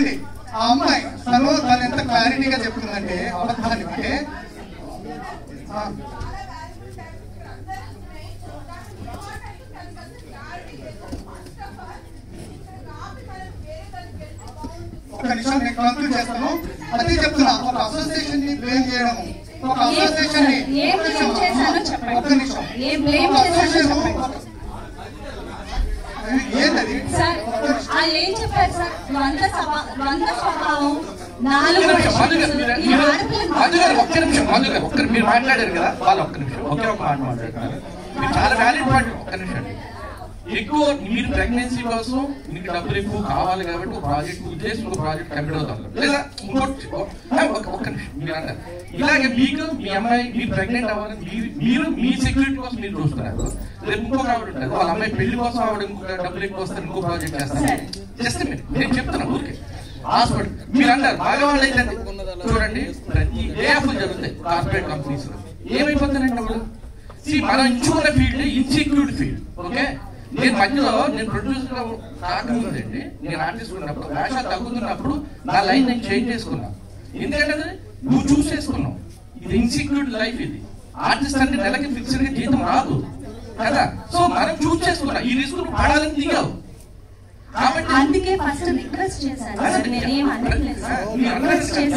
చూడండి ఆ అమ్మాయి తను ఎంత క్లారిటీగా చెప్తుందంటే అబద్ధాన్ని అంటే ఒక నిమిషం నేను కంక్లూడ్ చేస్తాను. అదే చెప్తున్నా, ఒక అసోసియేషన్ ని బ్లేమ్ చేయడం, ఒక అసోసియేషన్ ని ఒక్క నిమిషం ఏంటది ఏం చెప్పారు సార్? ద్వంద్వ స్వభావం మీరు మాట్లాడారు కదా వాళ్ళు ఒక్క నిమిషం ఒకే ఒక మాట మాట్లాడుతున్నారు. మీరు చాలా వ్యాలిడ్ మాట. ఒక్క నిమిషం ఎక్కువ మీరు ప్రెగ్నెన్సీ కోసం మీకు డబ్బులు ఎక్కువ కావాలి కాబట్టి ఒక ప్రాజెక్ట్ ఉద్దేశం ఒక ప్రాజెక్ట్ కంప్లీట్ అవుతాం లేదా ఇంకోటి ఒక్క నిమిషం మీరు అంటారు ఇలాగే మీకు మీ అమ్మాయి మీరు ప్రెగ్నెంట్ అవ్వాలని మీరు మీ సెక్యూరిటీ కోసం మీరు చూస్తున్నారు. రేపు ఇంకొక ఆవిడ ఉంటారు వాళ్ళ అమ్మాయి పెళ్లి కోసం ఆవిడ ఇంకొక డబ్బులు ఎక్కువ వస్తారు ఇంకో ప్రాజెక్ట్ చేస్తారు. జస్ట్ నేను చెప్తున్నా ఊరికే హాస్పిటల్ మీరు అంటారు మగవాళ్ళు అయితే చూడండి ప్రతి డే ఆఫ్ జరుగుతాయి కార్పొరేట్ కంపెనీస్ లో. ఏమైపోతానంటే అప్పుడు మనం ఎంచుకున్న ఫీల్డ్ ఇన్సెక్యూర్డ్ ఫీల్డ్. ఓకే నేను మధ్యలో నేను ప్రొడ్యూసర్ రాకముందండి నేను ఆర్టిస్ట్ ఉన్నప్పుడు వేషాలు తగ్గుతున్నప్పుడు నా లైన్ నేను చేంజ్ చేసుకున్నాను. ఎందుకంటే నువ్వు చూస్ చేసుకున్నావు ఇది ఇన్సెక్యూర్డ్ లైఫ్. ఇది ఆర్టిస్ట్ అంటే నెలకి ఫిక్స్డ్ గా జీతం రాదు కదా. సో మనం చూస్ చేసుకున్నా ఈ రిస్క్ పడాలని దిగావు కాబట్టి అందుకే ఫస్ట్ రిక్వెస్ట్ చేశాను.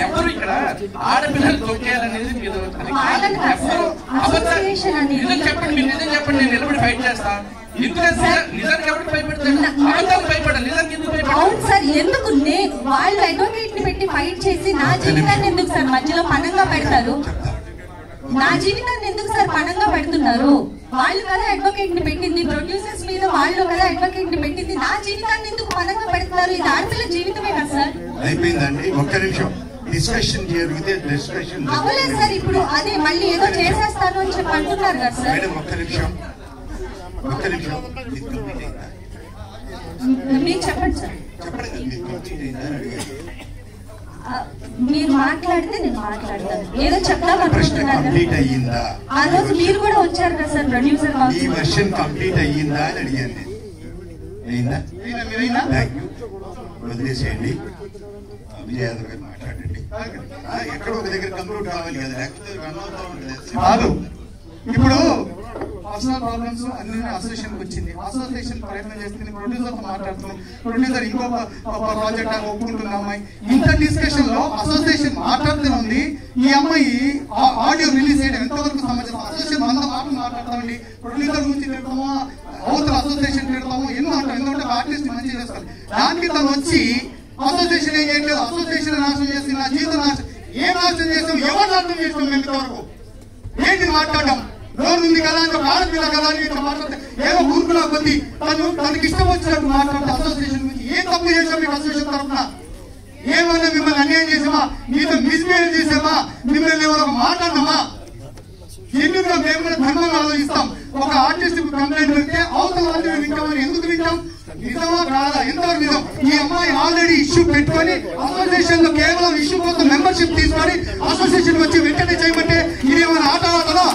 ఎవరు ఇక్కడ ఆడపిల్లలు తొక్కేయాలనేది మీరు చెప్పండి. మీరు నిజం చెప్పండి నేను నిలబడి ఫైట్ చేస్తాను. అవును సార్ ఎందుకు వాళ్ళు అడ్వకేట్ ని పెట్టి ఫైట్ చేసి నా జీవితాన్ని ఎందుకు సార్ మధ్యలో పణంగా పెడతారు? నా జీవితాన్ని ఎందుకు సార్ పణంగా పెడుతున్నారు? వాళ్ళు కదా అడ్వకేట్ ని పెట్టింది, ప్రొడ్యూసర్స్ మీద వాళ్ళు కదా అడ్వకేట్ ని పెట్టింది. నా జీవితాన్ని ఎందుకు పణంగా పెడుతున్నారు? ఇది ఆడపిల్ల జీవితమే కదా సార్. అయిపోయిందండి ఒక్క నిమిషం డిస్కషన్ జరిగితే డిస్కషన్ అవ్వలేదు సార్. ఇప్పుడు అదే మళ్ళీ ఏదో చేసేస్తాను అని చెప్పి అంటున్నారు కదా సార్. ఒక్క నిమిషం మీరు చెప్పండి సార్. మీరు మాట్లాడితే నేను మాట్లాడతాను. ఏదో చెప్తామనుకుంటున్నారు. ఆ రోజు మీరు కూడా వచ్చారు కదా సార్ ప్రొడ్యూసర్ కంప్లీట్ అయ్యిందా అని అడిగాను. వదిలేసేయండి విజయాదవ్ గారు మాట్లాడండి. ఎక్కడ ఒక దగ్గర కంక్లూడ్ కావాలి కదా లేకపోతే రన్ అవుతా ఉంటుంది కాదు. ఇప్పుడు పర్సనల్ ప్రాబ్లమ్స్ అన్ని అసోసియేషన్ వచ్చింది. అసోసియేషన్ ప్రయత్నం చేస్తుంది. ప్రొడ్యూసర్ తో మాట్లాడుతున్నాం. ప్రొడ్యూసర్ ఇంకొక ప్రాజెక్ట్ ఒప్పుకుంటున్న అమ్మాయి ఇంత డిస్కషన్ లో అసోసియేషన్ మాట్లాడుతూనే ఉంది. ఈ అమ్మాయి ఆడియో రిలీజ్ చేయడం ఎంతవరకు సమాచారం? అసోసియేషన్ 100 మాటలు మాట్లాడతామండి. ప్రొడ్యూసర్ గురించి తిడతామో అవతల అసోసియేషన్ తిడతామో ఎన్నో అంటాం. ఎందుకంటే ఆర్టిస్ట్ మంచిగా చేస్తారు. దానికి తను వచ్చి అసోసియేషన్ ఏం చేయట్లేదు, అసోసియేషన్ నాశనం చేసి నా జీవితం నాశనం. ఏం నాశనం చేస్తాం? ఎవరు నాశనం చేస్తాం? మేము ఇంతవరకు ఏంటి మాట్లాడడం? లోన్ ఉంది కదా అని ఒక ఆడపిల్ల కదా అని ఇట్లా మాట్లాడితే ఏదో ఊరుకులా కొద్ది తనకి ఇష్టం వచ్చినట్టు మాట్లాడితే అసోసియేషన్ గురించి ఏం తప్పు చేసాం? మీకు అసోసియేషన్ తరఫున ఏమన్నా మిమ్మల్ని అన్యాయం చేసామా? మీతో మిస్బిహేవ్ చేసామా? మిమ్మల్ని ఎవరో మాట్లాడమా? ఎందుకు మేము కూడా ధర్మంగా ఆలోచిస్తాం. ఒక ఆర్టిస్ట్ కంప్లైంట్ పెడితే అవతల వాళ్ళు వింటామని ఎందుకు వింటాం? నిజమా కాదా? ఎంతవరకు నిజం? ఈ అమ్మాయి ఆల్రెడీ ఇష్యూ పెట్టుకొని అసోసియేషన్ లో కేవలం ఇష్యూ కోసం మెంబర్షిప్ తీసుకొని అసోసియేషన్ వచ్చి వెంటనే చేయమంటే ఇది ఏమైనా ఆట ఆటలా?